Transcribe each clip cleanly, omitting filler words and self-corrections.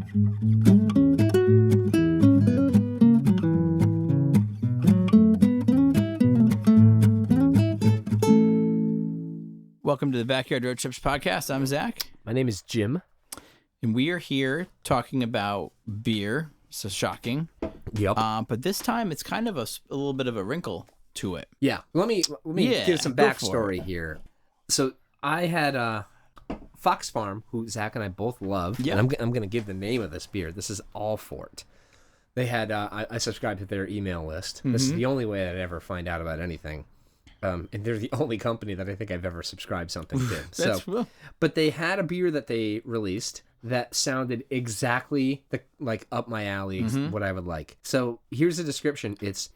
Welcome to the Backyard Road Trips podcast. I'm Zack. My name is Jim. And we are here talking about beer. So shocking. Yep. But this time it's kind of a little bit of a wrinkle to it. Yeah. Let me give some backstory here. So I had Fox Farm, who Zack and I both love. Yeah. And I'm going to give the name of this beer. This is All Fort. They had I subscribed to their email list. Mm-hmm. This is the only way I'd ever find out about anything. And they're the only company that I think I've ever subscribed something to. But they had a beer that they released that sounded exactly like up my alley, what I would like. So here's the description. It's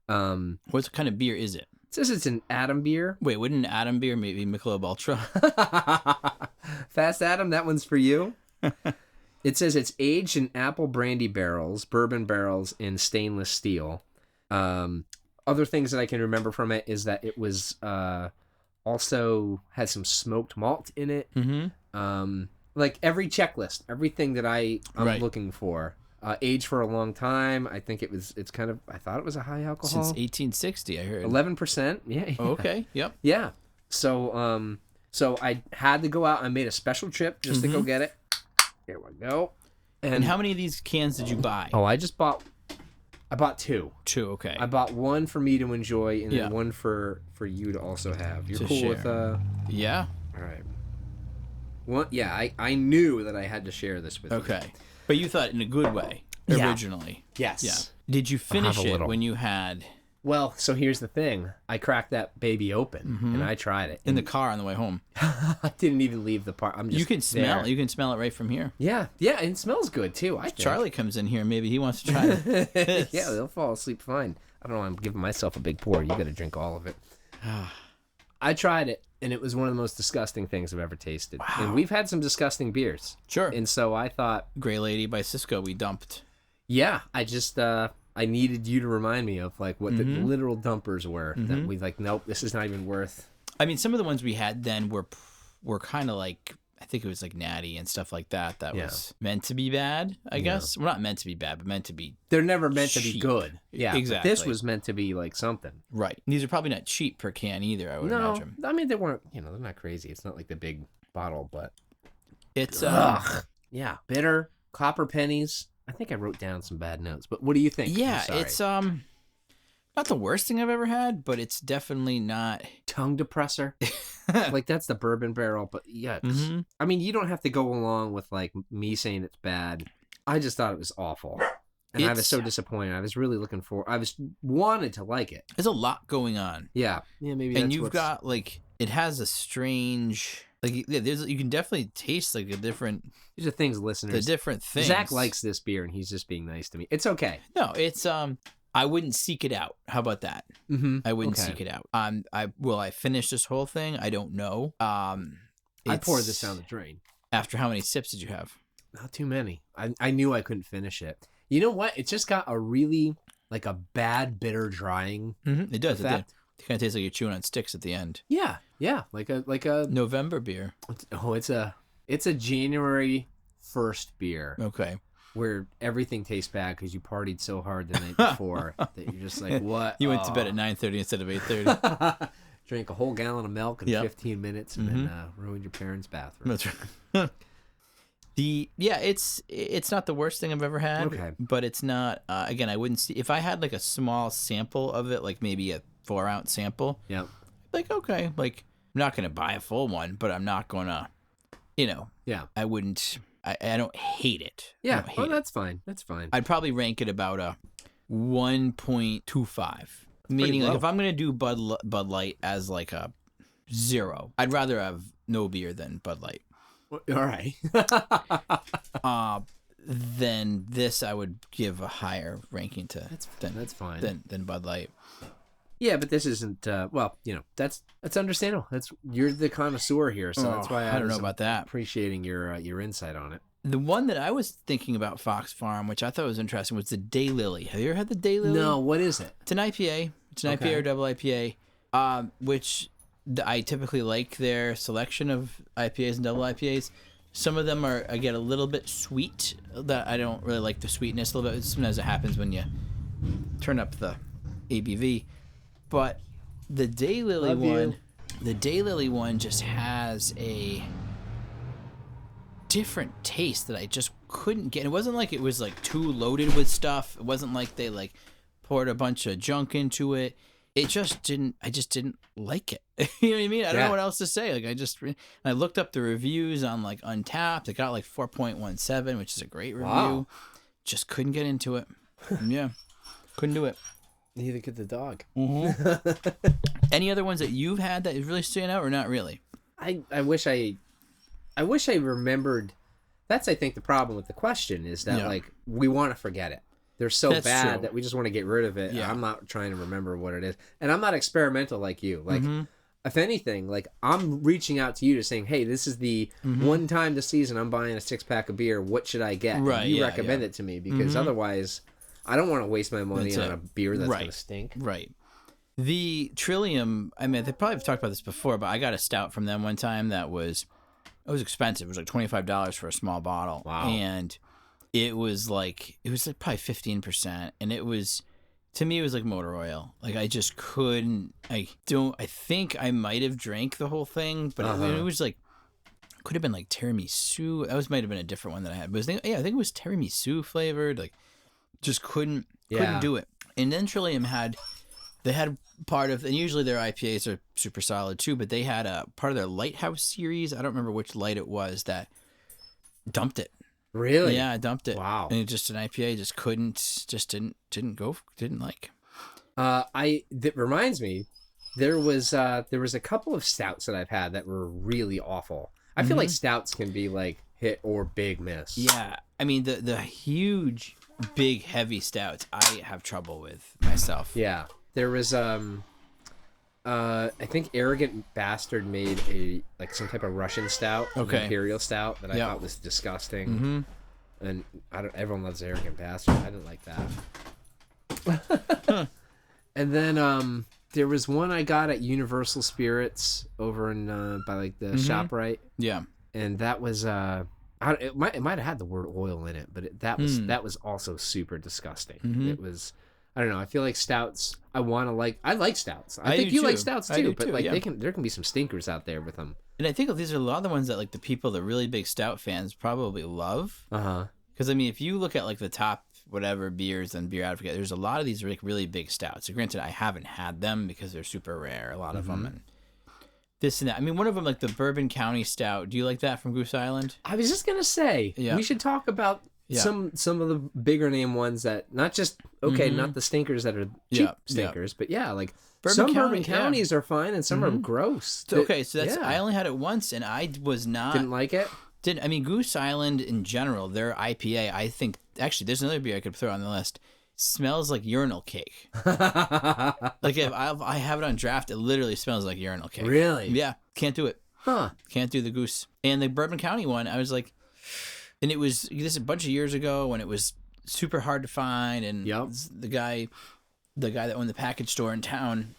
what kind of beer is it? It says it's an Adam beer. Wait, wouldn't an Adam beer maybe Michelob Ultra? Fast Adam, that one's for you. It says it's aged in apple brandy barrels, bourbon barrels, and stainless steel. Other things that I can remember from it is that it was also had some smoked malt in it. Mm-hmm. Like every checklist, everything that I'm looking for. Aged for a long time. I think I thought it was a high alcohol. Since 1860, I heard. 11%. Yeah. Oh, okay. Yep. Yeah. So I had to go out. I made a special trip just to go get it. Here we go. And how many of these cans did you buy? Oh, I bought two. Two, okay. I bought one for me to enjoy and then one for you to also have. You're cool with Yeah. All right. Well, yeah, I knew that I had to share this with you. Okay. But you thought in a good way originally. Yes. Yeah. Did you finish it when you had... Well, so here's the thing. I cracked that baby open and I tried it. In the car on the way home. I didn't even leave the park. You can smell it right from here. Yeah. Yeah, and it smells good too, I think. Charlie comes in here, maybe he wants to try it. Yeah, they'll fall asleep fine. I don't know, I'm giving myself a big pour. You got to drink all of it. I tried it, and it was one of the most disgusting things I've ever tasted. Wow. And we've had some disgusting beers. Sure. And so I thought... Gray Lady by Cisco we dumped. Yeah, I just... I needed you to remind me of like what the literal dumpers were. That we like, nope, this is not even worth. I mean, some of the ones we had then were kind of like, I think it was like Natty and stuff like that. That was meant to be bad, I guess. Well, not meant to be bad, but meant to be. They're never meant cheap. to be good. Yeah, exactly. This was meant to be like something. Right. These are probably not cheap per can either. I would imagine. I mean they weren't. They're not crazy. It's not like the big bottle, but it's yeah, bitter, copper pennies. I think I wrote down some bad notes, but what do you think? Yeah, it's not the worst thing I've ever had, but it's definitely not tongue depressor. Like that's the bourbon barrel, but yeah. I mean, you don't have to go along with like me saying it's bad. I just thought it was awful, and I was so disappointed. I was really wanted to like it. There's a lot going on. Yeah, maybe. And you've got like it has a strange. Like you can definitely taste like a different. These are things, listeners. The different things. Zack likes this beer, and he's just being nice to me. It's okay. No, it's I wouldn't seek it out. How about that? Mm-hmm. I wouldn't seek it out. I finish this whole thing? I don't know. I poured this down the drain. After how many sips did you have? Not too many. I knew I couldn't finish it. You know what? It just got a really like a bad bitter drying. Mm-hmm. It does. It kind of tastes like you're chewing on sticks at the end. Yeah, like a November beer. Oh, it's a January 1st beer. Okay. Where everything tastes bad because you partied so hard the night before that you're just like, what? You went to bed at 9:30 instead of 8:30. Drank a whole gallon of milk in 15 minutes and then ruined your parents' bathroom. That's right. It's not the worst thing I've ever had. Okay. But it's not. Again, I wouldn't see if I had like a small sample of it, like maybe a 4-ounce sample. Yeah. Like okay, like I'm not gonna buy a full one, but I'm not gonna, Yeah. I wouldn't. I don't hate it. Yeah. That's fine. That's fine. I'd probably rank it about a 1.25. Meaning, like if I'm gonna do Bud Light as like a 0, I'd rather have no beer than Bud Light. All right. Then this I would give a higher ranking to. That's fine. Than Bud Light. Yeah, but this isn't. That's understandable. You're the connoisseur here, so that's why I don't know about that. Appreciating your insight on it. The one that I was thinking about Fox Farm, which I thought was interesting, was the Daylily. Have you ever had the Daylily? No. What is it? It's an IPA. It's an IPA or double IPA, which I typically like their selection of IPAs and double IPAs. Some of them I get a little bit sweet. That I don't really like the sweetness a little bit. Sometimes it happens when you turn up the ABV. But the Daylily one just has a different taste that I just couldn't get. It wasn't like it was like too loaded with stuff. It wasn't like they like poured a bunch of junk into it. I just didn't like it. You know what I mean? I don't know what else to say. Like I looked up the reviews on like Untapped. It got like 4.17, which is a great review. Wow. Just couldn't get into it. Yeah. Couldn't do it. Neither could the dog. Mm-hmm. Any other ones that you've had that really stand out or not really? I wish I remembered. That's, I think, the problem with the question is that like we want to forget it. They're so bad that we just want to get rid of it. Yeah. I'm not trying to remember what it is. And I'm not experimental like you. Like, if anything, like I'm reaching out to you to saying, hey, this is the one time this season I'm buying a 6-pack of beer. What should I get? Right, and you recommend it to me because otherwise I don't want to waste my money on a beer that's going to stink. Right. The Trillium, I mean, they probably have talked about this before, but I got a stout from them one time that was expensive. It was like $25 for a small bottle. Wow. And it was like probably 15%. And it was, to me, it was like motor oil. Like I just couldn't, I think I might have drank the whole thing, but it was like, could have been like tiramisu. That might have been a different one that I had. But I think it was tiramisu flavored. Like just couldn't do it. And then Trillium they had part of, and usually their IPAs are super solid too, but they had a part of their Lighthouse series. I don't remember which light it was that dumped it. Really? Yeah, I dumped it. Wow. And it just an IPA didn't like. That reminds me, there was a couple of stouts that I've had that were really awful. I feel like stouts can be like hit or big miss. Yeah. I mean the huge, big, heavy stouts I have trouble with myself. Yeah. There was I think Arrogant Bastard made some type of Russian stout, an imperial stout that I thought was disgusting. And everyone loves Arrogant Bastard. I didn't like that. And then there was one I got at Universal Spirits over in by like the ShopRite. Yeah. And that was it might have had the word oil in it, but that was also super disgusting. It was, I don't know. I feel like stouts. I like stouts. I think you like stouts too, but like there can be some stinkers out there with them. And I think these are a lot of the ones that like the people, the really big stout fans, probably love. Because I mean, if you look at like the top whatever beers and Beer Advocate, there's a lot of these like really big stouts. So granted, I haven't had them because they're super rare. A lot of them and this and that. I mean, one of them like the Bourbon County Stout. Do you like that from Goose Island? I was just gonna say we should talk about. Some of the bigger name ones that not just not the stinkers that are cheap stinkers, but like Bourbon Counties are fine and some are gross. So that's I only had it once and I was not didn't like it. I mean Goose Island in general, their IPA, I think actually there's another beer I could throw on the list. Smells like urinal cake. Like if I have it on draft, it literally smells like urinal cake. Really? Yeah, can't do it. Can't do the Goose. And the Bourbon County one, I was like. And it was this a bunch of years ago when it was super hard to find, and the guy that owned the package store in town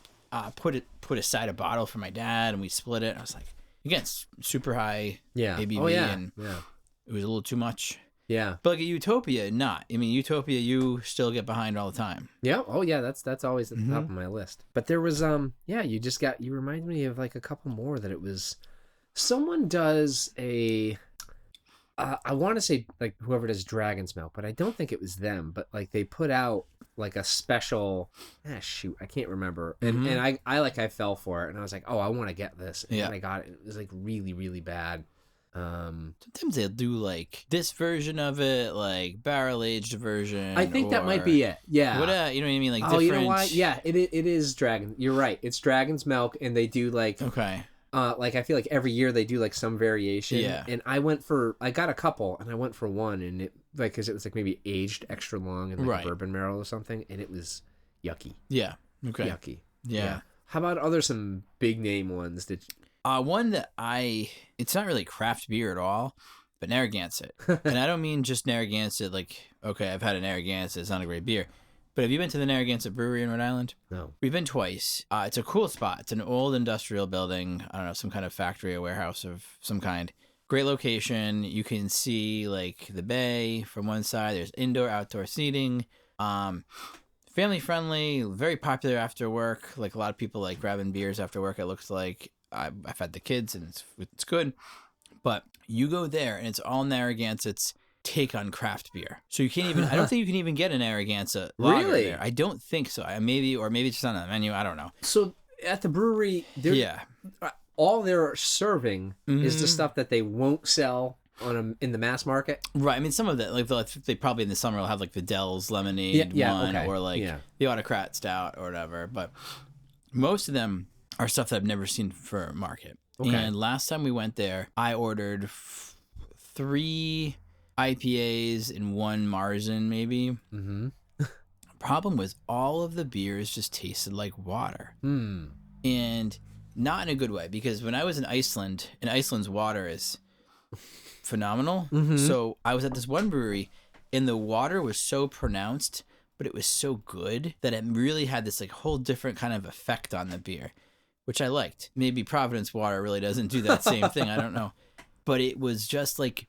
put aside a bottle for my dad, and we split it. And I was like, again, super high ABV, and it was a little too much. Yeah, but like at Utopia, not. I mean, Utopia, you still get behind all the time. Yeah. Oh yeah, that's always at the top of my list. But there was you remind me of like a couple more that it was. Someone does a. I want to say like whoever does Dragon's Milk, but I don't think it was them. But like they put out like a special. I can't remember. And I fell for it, and I was like, oh, I want to get this. And I got it. It was like really really bad. Sometimes they'll do like this version of it, like barrel aged version. I think that might be it. Yeah. What you know what I mean? Like different. You know why? Yeah, it is Dragon. You're right. It's Dragon's Milk, and they do like like I feel like every year they do like some variation. Yeah. And I got a couple, and I went for one, and it like because it was like maybe aged extra long in like a bourbon barrel or something, and it was yucky. Yeah. Okay. Yucky. Yeah. How about some big name ones that? One that it's not really craft beer at all, but Narragansett. And I don't mean just Narragansett like, okay, I've had a Narragansett, it's not a great beer. But have you been to the Narragansett Brewery in Rhode Island? No. We've been twice. It's a cool spot. It's an old industrial building. I don't know, some kind of factory or warehouse of some kind. Great location. You can see like the bay from one side. There's indoor, outdoor seating. Family friendly, very popular after work. Like a lot of people like grabbing beers after work. It looks like I've had the kids and it's good. But you go there and it's all Narragansett's take on craft beer. So you can't even. I don't think you can even get an Narragansett lager there. I don't think so. Maybe it's just on the menu. I don't know. So at the brewery, all they're serving is the stuff that they won't sell in the mass market. Right. I mean, some of that, like they probably in the summer will have like the Dell's Lemonade one or like the Autocrat Stout or whatever. But most of them are stuff that I've never seen for market. Okay. And last time we went there, I ordered 3 IPAs and 1 Marzen, maybe. Mm-hmm. Problem was all of the beers just tasted like water. And not in a good way, because when I was in Iceland, and Iceland's water is phenomenal. So I was at this one brewery, and the water was so pronounced, but it was so good that it really had this like whole different kind of effect on the beer, which I liked. Maybe Providence water really doesn't do that same thing. I don't know. But it was just like,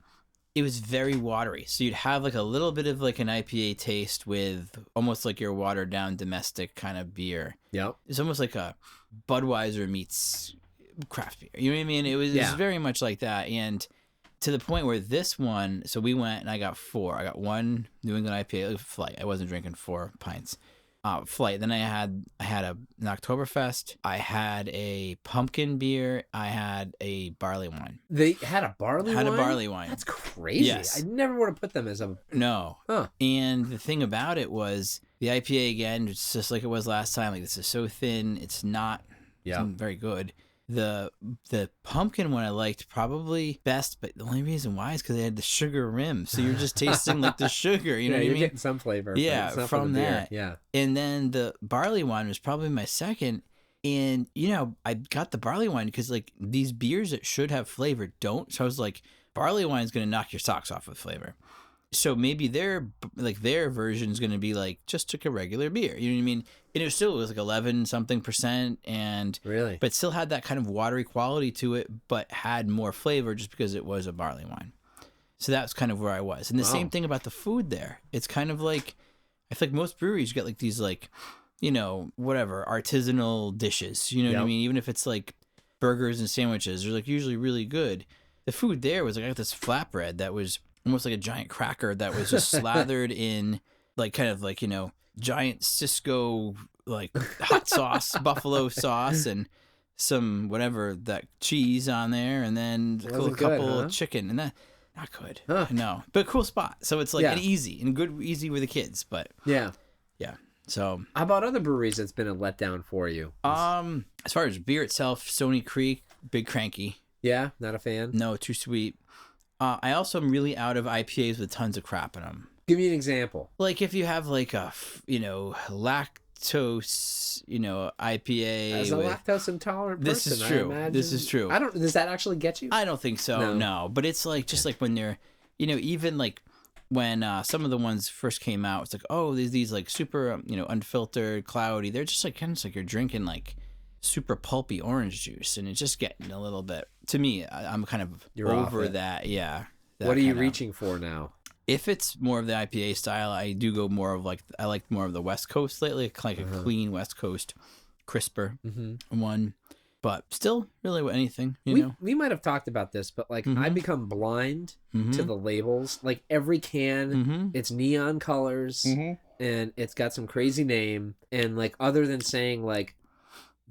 it was very watery. So you'd have like a little bit of like an IPA taste with almost like your watered down domestic kind of beer. Yep. It's almost like a Budweiser meets craft beer. You know what I mean? It was very much like that. And to the point where this one, so we went and I got 4. I got 1 New England IPA Flight. I wasn't drinking 4 pints. Flight. Then I had an Oktoberfest. I had a pumpkin beer. I had a barley wine. They had a barley wine? Had a barley wine. That's crazy. Yes. I never would have put them as a... No. Huh. And the thing about it was the IPA, again, it's just like it was last time. Like, this is so thin. It's not very good. The pumpkin one I liked probably best, but the only reason why is because they had the sugar rim, so you're just tasting like the sugar. You know what I mean? You're getting some flavor. Yeah, from that. Yeah. And then the barley wine was probably my second. And I got the barley wine because like these beers that should have flavor don't. So I was like, barley wine is going to knock your socks off with flavor. So maybe their version is going to be like just like a regular beer. You know what I mean? And it was like 11-something%, and really, but still had that kind of watery quality to it, but had more flavor just because it was a barley wine. So that's kind of where I was. And the same thing about the food there. It's kind of like, I feel like most breweries get like these like, whatever artisanal dishes. You know what I mean? Even if it's like burgers and sandwiches, they're like usually really good. The food there was like I got this flatbread that was almost like a giant cracker that was just slathered in like kind of like, giant Cisco like hot sauce, buffalo sauce, and some whatever that cheese on there, and then a couple of chicken, and that not good. No, but cool spot. So it's like an easy with the kids, but yeah. So how about other breweries that's been a letdown for you? As far as beer itself, Stony Creek, big cranky. Yeah, not a fan. No, too sweet. I also am really out of IPAs with tons of crap in them. Give me an example. Like if you have like a, lactose, IPA. As a lactose intolerant person, this is true. This is true. Does that actually get you? I don't think so. No. But it's like, just like when they're, even like when some of the ones first came out, it's like, oh, there's these like super, unfiltered, cloudy. They're just like kind of like you're drinking like super pulpy orange juice, and it's just getting a little bit, to me, I'm kind of over that. Yeah. What are you reaching for now? If it's more of the IPA style, I do go more of like, I like more of the West Coast lately, like a clean West Coast, crisper one. But still, really anything, We might have talked about this, but like I become blind to the labels. Like every can, it's neon colors, and it's got some crazy name. And like other than saying like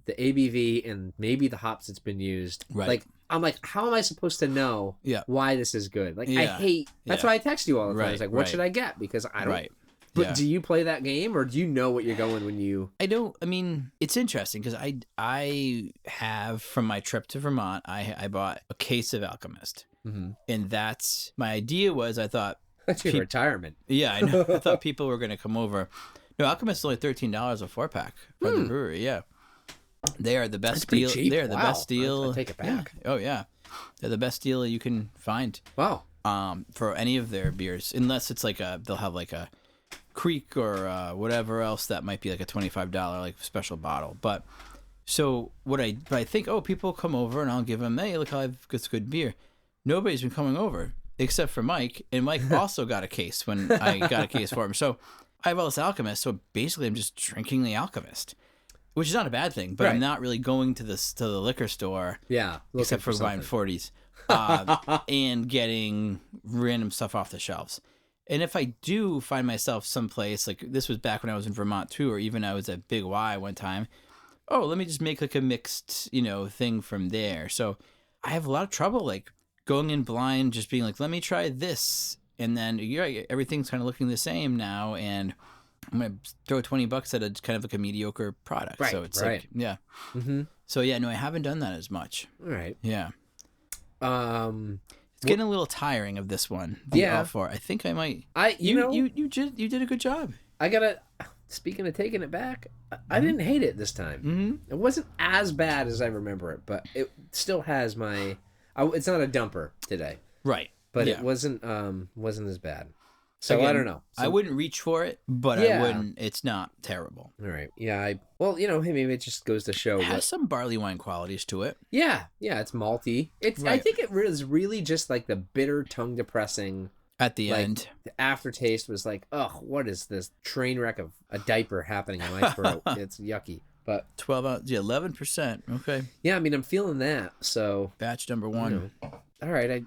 the ABV and maybe the hops that's been used, like I'm like, how am I supposed to know why this is good? Like I hate. That's why I text you all the time. It's like, what should I get? Because I don't. But do you play that game, or do you know what you're going when you... I don't. I mean, it's interesting because I have, from my trip to Vermont, I bought a case of Alchemist. And that's... My idea was, I thought... That's your retirement. Yeah, I know. I thought people were going to come over. No, Alchemist is only $13 a 4-pack from the brewery, They are the best deal. They're the best deal. I'll take it back. Yeah. Oh, yeah. They're the best deal you can find. Wow. For any of their beers. Unless it's like they'll have like a Creek or whatever else that might be like a $25 like special bottle. But so what I think, people come over and I'll give them, hey, look how I've got good beer. nobody's been coming over except for Mike. And Mike also got a case when I got a case for him. So I have all this Alchemist. So basically, I'm just drinking the Alchemist, which is not a bad thing. But I'm not really going to the liquor store. Yeah, except for buying 40s and getting random stuff off the shelves. And if I do find myself someplace, like this was back when I was in Vermont too, or even I was at Big Y one time, let me just make like a mixed, thing from there. So I have a lot of trouble like going in blind, just being like, let me try this. And then everything's kind of looking the same now. And I'm going to throw $20 at a kind of like a mediocre product. Right, so it's right. like, yeah. Mm-hmm. So yeah, no, I haven't done that as much. All right. Yeah. It's getting a little tiring of this one. All four. I think I might. You did a good job. Speaking of taking it back, I didn't hate it this time. Mm-hmm. It wasn't as bad as I remember it, but it still has my. It's not a dumper today, right? But it wasn't as bad. So again, I don't know. I wouldn't reach for it, but I wouldn't. It's not terrible. All right. Yeah. Maybe it just goes to show. It has some barley wine qualities to it. Yeah. Yeah. It's malty. I think it is really just like the bitter, tongue depressing. At the end, the aftertaste was like, oh, what is this train wreck of a diaper happening in my throat? It's yucky. But 12 ounces, 11%. Okay. Yeah. I mean, I'm feeling that. So batch number one. All right.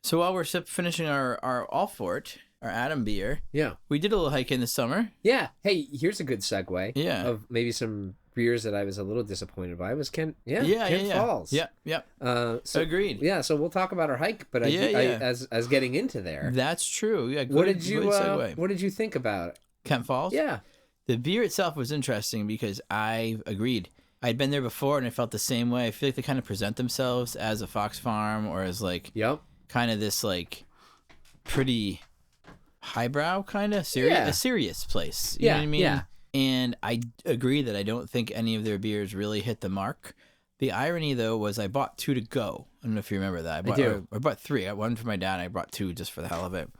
So while we're finishing our Allfort. Our Adam beer. Yeah. We did a little hike in the summer. Yeah. Hey, here's a good segue. Yeah. Of maybe some beers that I was a little disappointed by. Was Kent Falls. Yeah. So agreed. Yeah. So we'll talk about our hike, but as getting into there. That's true. Yeah. What did you think about it? Kent Falls? Yeah. The beer itself was interesting because I agreed. I'd been there before and I felt the same way. I feel like they kind of present themselves as a Fox Farm or as like kind of this like pretty highbrow kind of a serious place. You know what I mean? Yeah. And I agree that I don't think any of their beers really hit the mark. The irony though was I bought 2 to go. I don't know if you remember that. I bought 3. I one for my dad. And I brought 2 just for the hell of it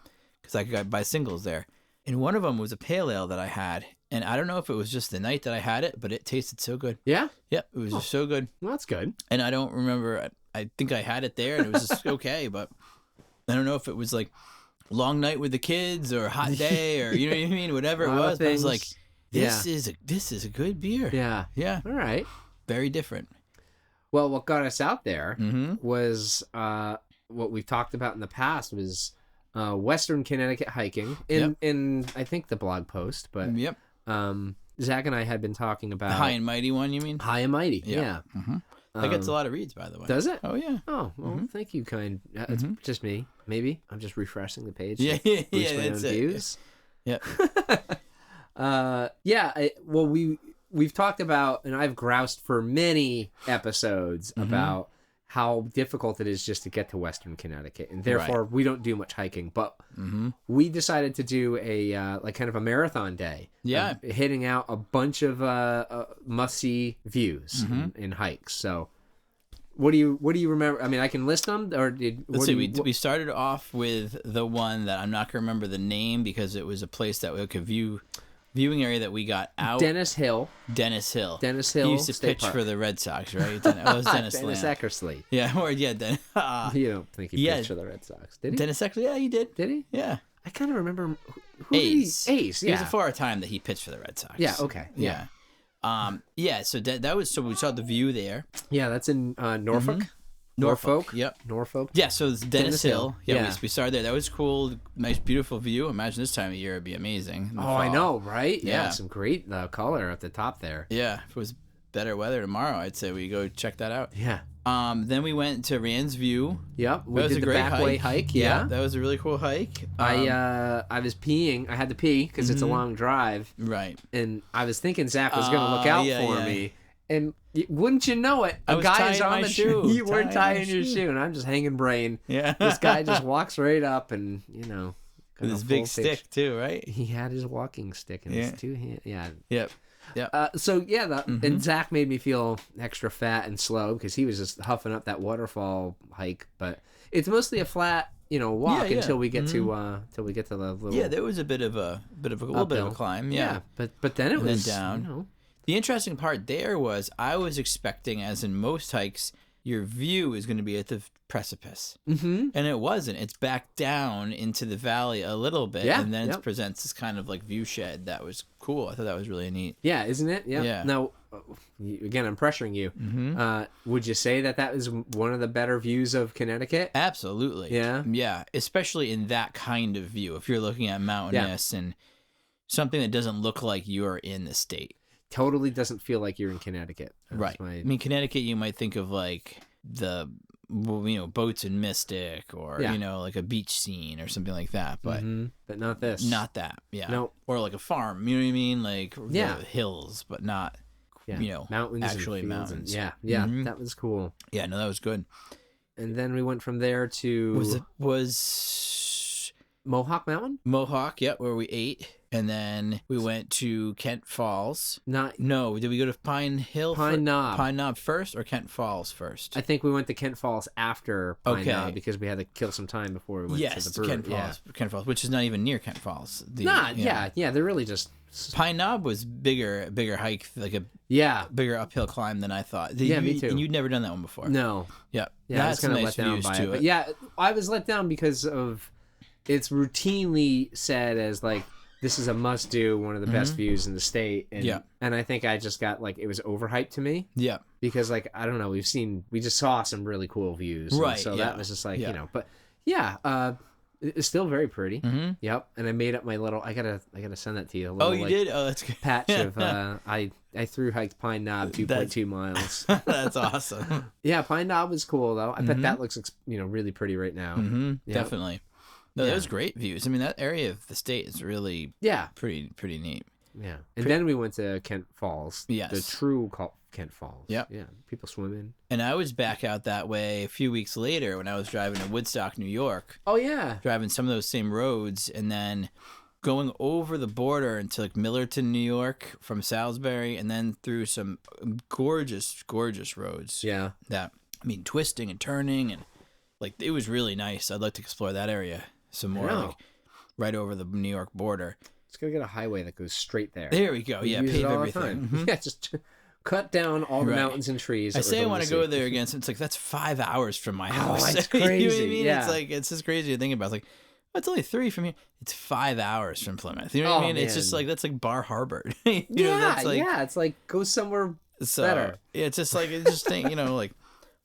because I could buy singles there. And one of them was a pale ale that I had. And I don't know if it was just the night that I had it, but it tasted so good. Yeah? Yep, it was just so good. Well, that's good. And I don't remember. I think I had it there and it was just okay, but I don't know if it was like long night with the kids or hot day or you know what I mean, whatever it was. But I was like, this is a good beer. Yeah. Yeah. All right. Very different. Well, what got us out there was what we've talked about in the past was Western Connecticut hiking in I think the blog post, but Zack and I had been talking about the High and Mighty one. You mean High and Mighty? Yeah. Mm-hmm. That gets a lot of reads, by the way. Does it? Oh, yeah. Oh, well, thank you, kind. It's just me. Maybe I'm just refreshing the page. Yeah, that's it. Views. Yeah. We've talked about, and I've groused for many episodes about how difficult it is just to get to Western Connecticut, and therefore we don't do much hiking. But we decided to do a like kind of a marathon day. Yeah, hitting out a bunch of must-see views and hikes. So, what do you remember? I mean, I can list them, or let's see. We started off with the one that I'm not gonna remember the name because it was a place that we could viewing area that we got out. Dennis Hill. He used to pitch Park. for the Red Sox, right? It was Dennis Eckersley. Yeah, Dennis. You don't think he pitched for the Red Sox, did he? Dennis Eckersley, yeah, he did. Did he? Yeah. I kind of remember Ace. Ace, yeah. It was before our time that he pitched for the Red Sox. Yeah, okay. Yeah. So that was, so we saw the view there. Yeah, that's in Norfolk. Norfolk. Yep. Norfolk. Yeah, so it's Dennis Hill. Yeah. We started there. That was cool. Nice, beautiful view. Imagine this time of year, it'd be amazing. Oh, I know, right? Yeah. Some great color at the top there. Yeah. If it was better weather tomorrow, I'd say we go check that out. Yeah. Then we went to Rand's View. Yep. We did the back way hike. Yeah. That was a really cool hike. I was peeing. I had to pee because it's a long drive. Right. And I was thinking Zack was going to look out for me. And wouldn't you know it, a guy is on the shoe. You were tying your shoe, and I'm just hanging brain. Yeah. This guy just walks right up, and with his big stick too, right? He had his walking stick in his 2 hands. Yeah. Yep. Yeah. And Zack made me feel extra fat and slow because he was just huffing up that waterfall hike. But it's mostly a flat, walk until we get to the little. Yeah, there was a bit of a little bit of a climb. Yeah. But then it was down. The interesting part there was I was expecting, as in most hikes, your view is going to be at the precipice. Mm-hmm. And it wasn't. It's back down into the valley a little bit, and then it presents this kind of like view shed that was cool. I thought that was really neat. Yeah, isn't it? Yeah. Now, again, I'm pressuring you. Mm-hmm. Would you say that was one of the better views of Connecticut? Absolutely. Yeah. Yeah, especially in that kind of view. If you're looking at mountainous and something that doesn't look like you're in the state. Totally doesn't feel like you're in Connecticut. Right. I mean, Connecticut, you might think of like the, boats in Mystic or, like a beach scene or something like that. But but not this. Not that. Yeah. No. Or like a farm. You know what I mean? Like the hills, but not, mountains. Actually mountains. And, that was cool. Yeah, no, that was good. And then we went from there to... Was Mohawk Mountain? Mohawk, where we ate. And then we went to Kent Falls. No, did we go to Pine Hill? Pine Knob. Pine Knob first or Kent Falls first? I think we went to Kent Falls after Pine Knob because we had to kill some time before we went to the brewery. Kent Falls, which is not even near Kent Falls. They're really just... Pine Knob was bigger hike, like a bigger uphill climb than I thought. Me too. And you'd never done that one before. No. Yeah, that's kind of nice let down by it. But I was let down because of it's routinely said as like, this is a must-do, one of the best views in the state. And, and I think I just got, like, it was overhyped to me. Yeah. Because, like, I don't know, we just saw some really cool views. Right, so that was just like, but, it's still very pretty. Mm-hmm. Yep. And I made up my little, I gotta send that to you. You did? Oh, that's good. Patch of, I through-hiked Pine Knob 2.2 miles. That's awesome. Yeah, Pine Knob was cool, though. I bet that looks, really pretty right now. Mm-hmm. Yep. Definitely. No, that was great views. I mean, that area of the state is really pretty neat. Yeah. And then we went to Kent Falls. Yes. The true Kent Falls. Yep. Yeah. People swimming. And I was back out that way a few weeks later when I was driving to Woodstock, New York. Oh, yeah. Driving some of those same roads and then going over the border into like Millerton, New York from Salisbury and then through some gorgeous, gorgeous roads. Yeah. That, twisting and turning and like it was really nice. I'd like to explore that area some more, like right over the New York border. It's gonna get a highway that goes straight there. There we go. Pave everything. Mm-hmm. Yeah, just cut down all the mountains and trees. I say I want to go there again. So it's like that's 5 hours from my house. Oh, that's crazy. You know what I mean? Yeah. It's like it's just crazy to think about. It's like it's only 3 from here. It's 5 hours from Plymouth. You know what I mean? Man. It's just like that's like Bar Harbor. It's like go somewhere better. Yeah, it's just like like.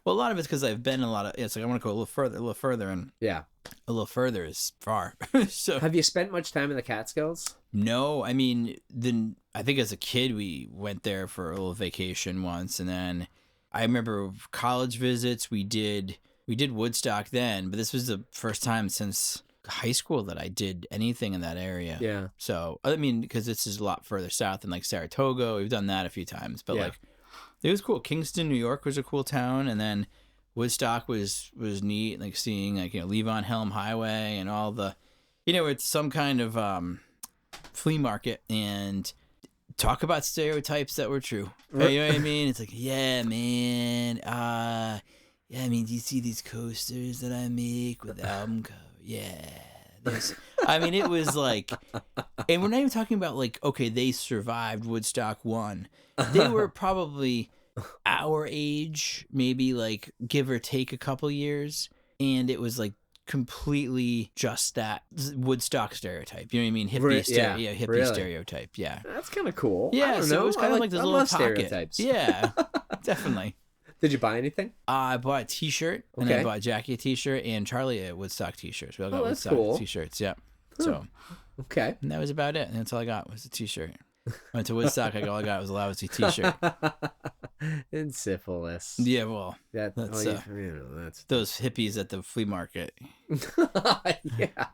Well, a lot of it's because I've been in a lot of. It's like I want to go a little further, and a little further is far. So, have you spent much time in the Catskills? No, I think as a kid we went there for a little vacation once, and then I remember college visits. We did Woodstock then, but this was the first time since high school that I did anything in that area. Yeah. So because this is a lot further south than like Saratoga. We've done that a few times, but like. It was cool. Kingston, New York was a cool town, and then Woodstock was neat. Like seeing Levon Helm Highway and all the, it's some kind of flea market and talk about stereotypes that were true. You know what I mean? It's like, yeah, man. Do you see these coasters that I make with album cover? Yeah. It was like, and we're not even talking about like, okay, they survived Woodstock 1. They were probably our age, maybe like give or take a couple years. And it was like completely just that Woodstock stereotype. You know what I mean? Hippie stereotype. Yeah. That's kind of cool. Yeah. So it was kind of like this little pocket. Stereotypes. Yeah, definitely. Did you buy anything? I bought a T-shirt, and I bought Jackie a T-shirt, and Charlie a Woodstock T-shirt. We all got Woodstock T-shirts. Yeah. So. Okay. And that was about it. And that's all I got was a T-shirt. Went to Woodstock. All I got was a lousy T-shirt. And syphilis. Yeah, well, that's those hippies at the flea market. Yeah.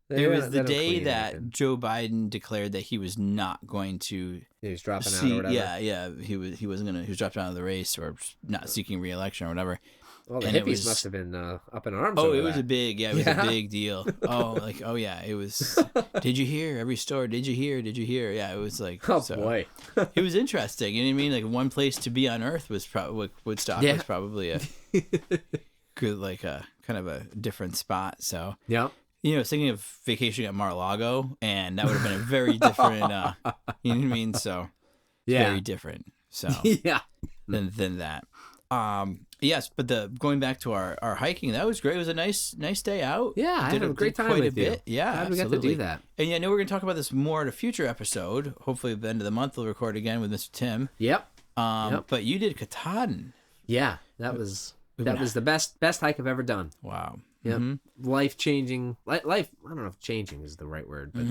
It was the day that Joe Biden declared that he was not going to. He was dropping out or whatever. Yeah. He wasn't gonna. He was dropped out of the race or not seeking re-election or whatever. Well, the hippies must have been up in arms. Oh, it was a big deal. It was. Did you hear every store? Did you hear? Yeah, it was like. Oh boy, it was interesting. You know what I mean? Like one place to be on Earth was Woodstock was probably a good kind of a different spot. So yeah. Thinking of vacation at Mar-a-Lago, and that would have been a very different, you know what I mean? So, very different. So, yeah. Than that. Yes, but going back to our hiking, that was great. It was a nice day out. Yeah, I had a great time with you. Yeah, glad we absolutely. got to do that. And yeah, I know we're going to talk about this more in a future episode. Hopefully, at the end of the month, we'll record again with Mr. Tim. Yep. But you did Katahdin. Yeah, that was the best hike I've ever done. Wow. Yep. Mm-hmm. Life changing. Life. I don't know if changing is the right word, but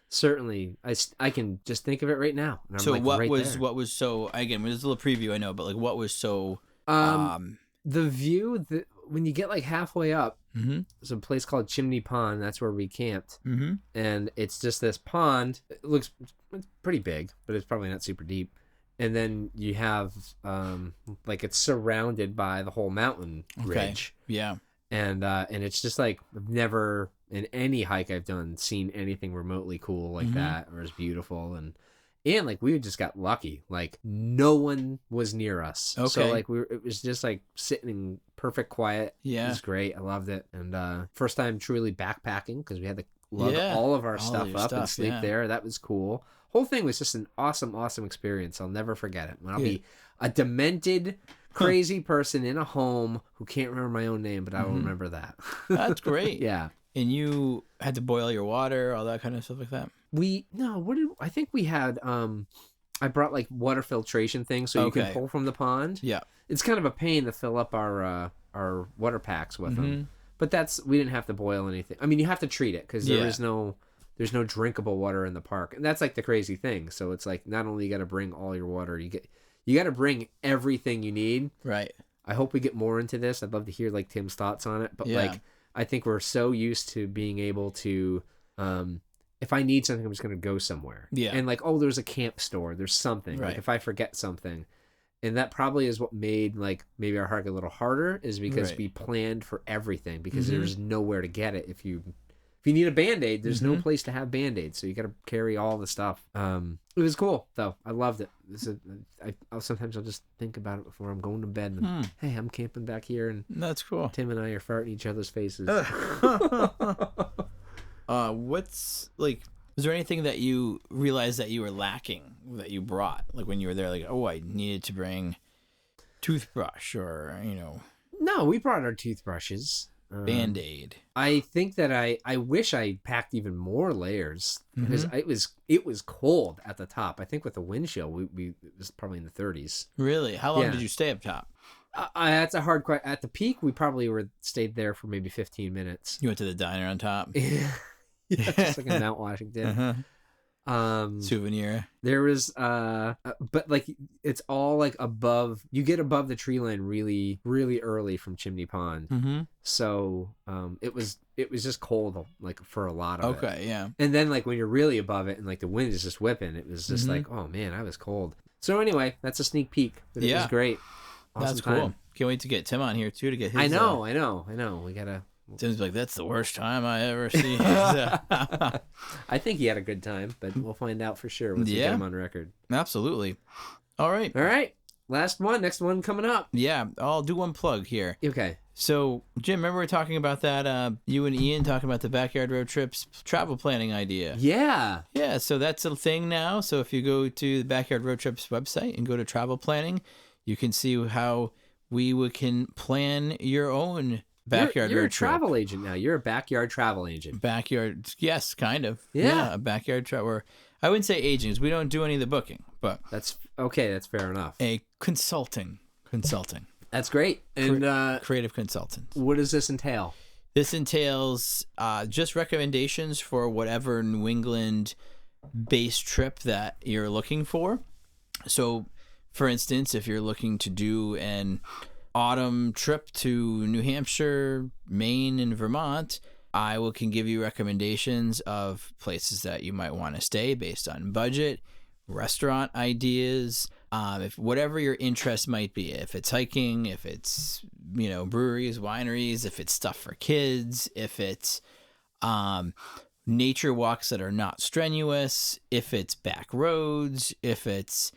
certainly I can just think of it right now. And I'm so like what right was there. what was so again? There's a little preview, I know, but like what was so the view when you get like halfway up, there's a place called Chimney Pond. That's where we camped, and it's just this pond. It's pretty big, but it's probably not super deep. And then you have like it's surrounded by the whole mountain ridge. Yeah. And it's just like I've never in any hike I've done seen anything remotely cool like that or as beautiful and like we just got lucky. Like no one was near us. Okay. So like it was just like sitting in perfect quiet. Yeah. It was great. I loved it. And first time truly backpacking because we had to lug all of our stuff up and sleep there. That was cool. Whole thing was just an awesome experience. I'll never forget it. I'll be a demented crazy person in a home who can't remember my own name, but I will remember that. That's great. Yeah. And you had to boil your water, all that kind of stuff like that? I think we had, I brought like water filtration things so you can pull from the pond. Yeah. It's kind of a pain to fill up our water packs with them. But we didn't have to boil anything. I mean, you have to treat it because there's no drinkable water in the park. And that's like the crazy thing. So it's like, not only you got to bring all your water, you got to bring everything you need. Right. I hope we get more into this. I'd love to hear like Tim's thoughts on it. But like, I think we're so used to being able to, if I need something, I'm just going to go somewhere. Yeah. And like, oh, there's a camp store. There's something. Right. Like if I forget something. And that probably is what made like maybe our hike a little harder is because we planned for everything because there's nowhere to get it. If you need a Band-Aid, there's no place to have Band-Aids. So you got to carry all the stuff. It was cool, though. I loved it. Sometimes I'll just think about it before I'm going to bed. And, hey, I'm camping back here. And that's cool. Tim and I are farting each other's faces. What's, like, was there anything that you realized that you were lacking that you brought? Like when you were there, like, oh, I needed to bring toothbrush or, No, we brought our toothbrushes. Band-Aid. I think that I wish I packed even more layers because it was cold at the top. I think with the wind chill, it was probably in the 30s. Really? How long did you stay up top? That's a hard question. At the peak, we probably stayed there for maybe 15 minutes. You went to the diner on top? Yeah, just like in Mount Washington. Souvenir. There was but like it's all like above, you get above the tree line really really early from Chimney Pond. So it was just cold like for a lot of it. Okay, yeah. And then like when you're really above it and like the wind is just whipping, it was just like, oh man, I was cold. So anyway, that's a sneak peek, but it was great. Awesome. That's cool. Time. Can't wait to get Tim on here too to get his I know. We gotta. Tim's like, that's the worst time I ever see. I think he had a good time, but we'll find out for sure once we get him on record. Absolutely. All right. Last one. Next one coming up. Yeah, I'll do one plug here. Okay. So, Jim, remember we were talking about that, you and Ian talking about the Backyard Road Trips travel planning idea. Yeah. Yeah, so that's a thing now. So if you go to the Backyard Road Trips website and go to travel planning, you can see how we can plan your own backyard you're road a travel agent now. You're a backyard travel agent. Backyard, yes, kind of. Yeah, a backyard travel. I wouldn't say agents. We don't do any of the booking, but that's okay. That's fair enough. A consulting. That's great. And creative consultant. What does this entail? This entails just recommendations for whatever New England based trip that you're looking for. So, for instance, if you're looking to do an autumn trip to New Hampshire, Maine, and Vermont, I can give you recommendations of places that you might want to stay based on budget, restaurant ideas, if whatever your interest might be. If it's hiking, if it's breweries, wineries, if it's stuff for kids, if it's nature walks that are not strenuous, if it's back roads, if it's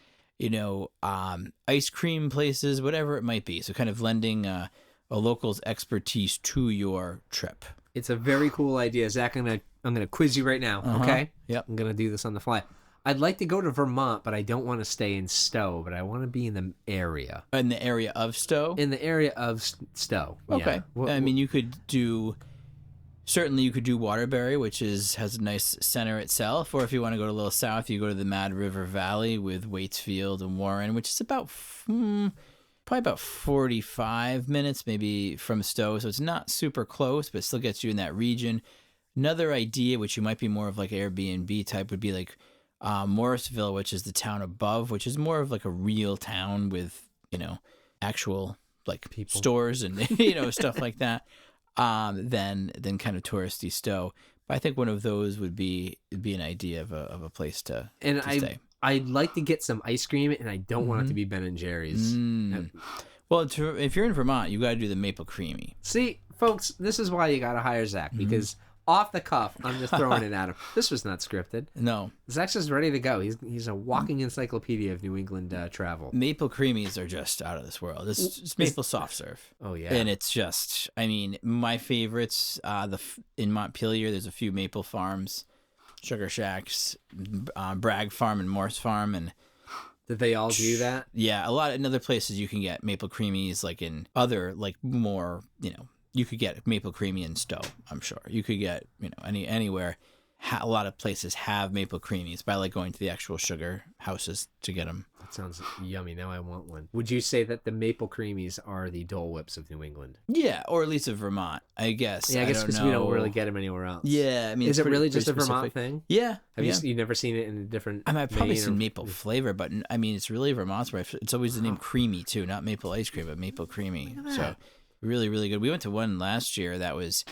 ice cream places, whatever it might be. So kind of lending a local's expertise to your trip. It's a very cool idea, Zach. I'm gonna quiz you right now. Okay. Yep. I'm gonna do this on the fly. I'd like to go to Vermont, but I don't want to stay in Stowe, but I want to be in the area. In the area of Stowe? In the area of Stowe. Okay. Yeah. I mean, you could do Waterbury, which has a nice center itself. Or if you want to go a little south, you go to the Mad River Valley with Waitsfield and Warren, which is about probably about 45 minutes maybe from Stowe. So it's not super close, but it still gets you in that region. Another idea, which you might be more of like Airbnb type, would be like Morrisville, which is the town above, which is more of like a real town with, actual like people, stores and, stuff like that, than kind of touristy Stowe. But I think one of those would be an idea of a place to stay. I'd like to get some ice cream, and I don't want it to be Ben and Jerry's. Well, if you're in Vermont, you got to do the Maple Creamy. See, folks, this is why you got to hire Zach, because off the cuff, I'm just throwing it at him. This was not scripted. No. Zach's just ready to go. He's a walking encyclopedia of New England travel. Maple Creamies are just out of this world. It's maple soft serve. Oh, yeah. And it's just, I mean, my favorites, in Montpelier, there's a few maple farms, Sugar Shacks, Bragg Farm and Morse Farm. And did they all do that? Yeah. A lot in other places you can get Maple Creamies, like in other, like more, you could get Maple Creamy in Stowe, I'm sure. You could get, anywhere. A lot of places have Maple Creamies, but I like going to the actual sugar houses to get them. That sounds yummy. Now I want one. Would you say that the Maple Creamies are the Dole Whips of New England? Yeah, or at least of Vermont, I guess. Yeah, I guess because we don't really get them anywhere else. Yeah, I mean, is it really just a Vermont thing? Yeah. Have you never seen it in a different? I've probably seen maple flavor, but I mean, it's really Vermont's where it's always the name Creamy too, not maple ice cream, but Maple Creamy. So really, really good. We went to one last year that was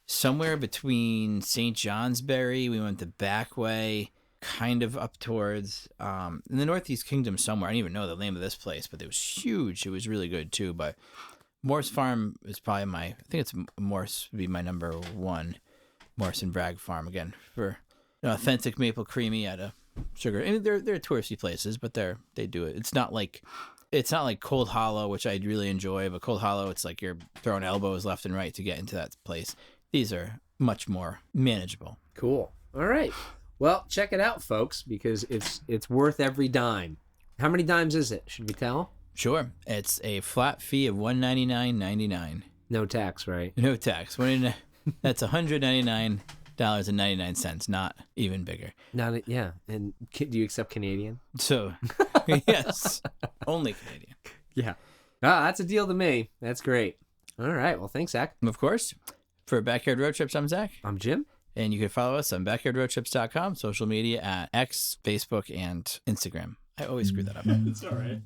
somewhere between St. Johnsbury. We went the back way, kind of up towards in the Northeast Kingdom somewhere. I don't even know the name of this place, but it was huge. It was really good too. But Morse Farm is probably I think it's Morse would be my number one. Morse and Bragg Farm again for authentic maple creamy at a sugar. I mean, they're touristy places, but they do it. It's not like Cold Hollow, which I really enjoy, but Cold Hollow, it's like you're throwing elbows left and right to get into that place. These are much more manageable. Cool. All right. Well, check it out, folks, because it's worth every dime. How many dimes is it? Should we tell? Sure. It's a flat fee of $199.99. No tax, right? No tax. That's $199.99, not even bigger. Yeah. And do you accept Canadian? So, yes. Only Canadian. Yeah. That's a deal to me. That's great. All right. Well, thanks, Zach. Of course. For Backyard Road Trips, I'm Zach. I'm Jim. And you can follow us on backyardroadtrips.com, social media at X, Facebook, and Instagram. I always screw that up. It's all right.